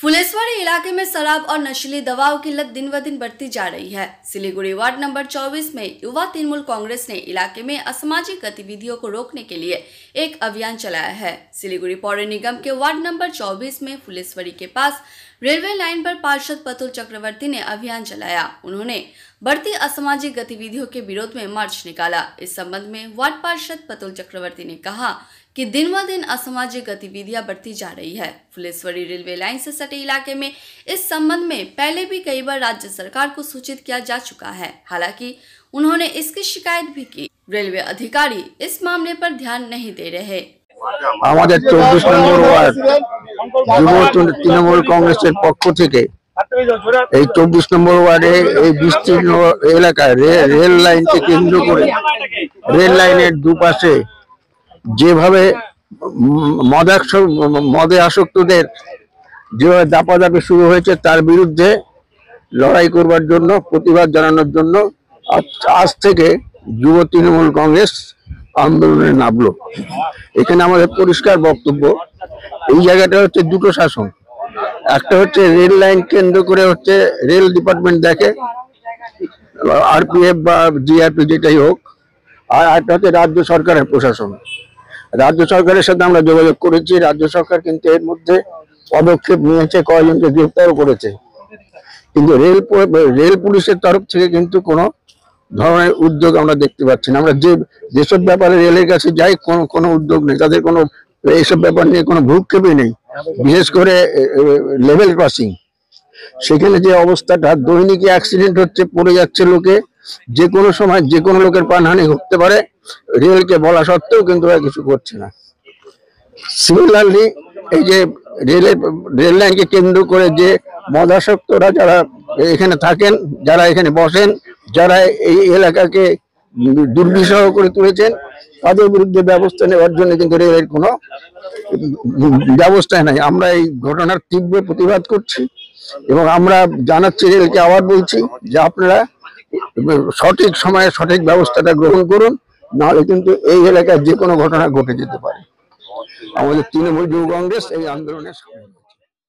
फुलेश्वरी इलाके में शराब और नशीली दवाओं की लत दिन ब दिन बढ़ती जा रही है। सिलीगुड़ी वार्ड नंबर 24 में युवा तृणमूल कांग्रेस ने इलाके में असामाजिक गतिविधियों को रोकने के लिए एक अभियान चलाया है। सिलीगुड़ी पौर निगम के वार्ड नंबर 24 में फुलेश्वरी के पास रेलवे लाइन पर पार्षद पतुल चक्रवर्ती ने अभियान चलाया। उन्होंने बढ़ती असामाजिक गतिविधियों के विरोध में मार्च निकाला। इस संबंध में वार्ड पार्षद पतुल चक्रवर्ती ने कहा कि दिन ब दिन असामाजिक गतिविधियां बढ़ती जा रही है। फुलेश्वरी रेलवे लाइन से सटे इलाके में इस संबंध में पहले भी कई बार राज्य सरकार को सूचित किया जा चुका है। हालांकि उन्होंने इसकी शिकायत भी की। रेलवे अधिकारी इस मामले पर ध्यान नहीं दे रहे। আমাদের 24 নম্বর ওয়ার্ড যুব তৃণমূল কংগ্রেসের পক্ষ থেকে এই 24 নম্বর ওয়ার্ডে এই বিস্তীর্ণ এলাকায় রেল লাইনকে কেন্দ্র করে রেল লাইনের দুপাশে যেভাবে মদে আসক্তদের যেভাবে দাপাদাপি শুরু হয়েছে তার বিরুদ্ধে লড়াই করবার জন্য, প্রতিবাদ জানানোর জন্য আজ থেকে যুব তৃণমূল কংগ্রেস আন্দোলনে নামলো। এখানে আমাদের পরিষ্কার বক্তব্য, এই জায়গাটা হচ্ছে দুটো শাসন। একটা হচ্ছে রেল লাইন কেন্দ্র করে হচ্ছে রেল ডিপার্টমেন্ট দেখে, আরপিএফ বা জিআরপি যেটাই হোক, আর একটা হচ্ছে রাজ্য সরকারের প্রশাসন। রাজ্য সরকারের সাথে আমরা যোগাযোগ করেছি, রাজ্য সরকার কিন্তু এর মধ্যে পদক্ষেপ নিয়েছে, কয়েকজনকে গ্রেফতারও করেছে, কিন্তু রেল পুলিশের তরফ থেকে কিন্তু কোনো ধরনের উদ্যোগ আমরা দেখতে পাচ্ছি না। আমরা যেসব ব্যাপারে রেলের কাছে যাই কোনো উদ্যোগ নেই, তাদের কোনো এইসব ব্যাপার নিয়ে কোনো ভ্রুক্ষেপই নেই। বিশেষ করে লেভেল ক্রসিং, সেখানে যে অবস্থাটা, দৈনিক অ্যাক্সিডেন্ট হচ্ছে, পড়ে যাচ্ছে লোকে, যে কোনো সময় যে কোনো লোকের প্রাণহানি ঘটতে পারে, রেলকে বলা সত্ত্বেও কিন্তু ওরা কিছু করছে না। সিমিলারলি এই যে রেল লাইনকে কেন্দ্র করে যে মদাসক্তরা যারা এখানে থাকেন, যারা এখানে বসেন, যারা এই এলাকাকে দুর্বিষহ করে তুলেছেন, তাদের বিরুদ্ধে ব্যবস্থা নেওয়ার জন্য কিন্তু রেলের কোনো ব্যবস্থা নাই। আমরা এই ঘটনার তীব্র প্রতিবাদ করছি এবং আমরা জানাচ্ছি, রেলকে আবার বলছি যে আপনারা সঠিক সময়ে সঠিক ব্যবস্থাটা গ্রহণ করুন, নাহলে কিন্তু এই এলাকায় যে কোনো ঘটনা ঘটে যেতে পারে। আমাদের তৃণমূল যুব কংগ্রেস এই আন্দোলনের সামনে।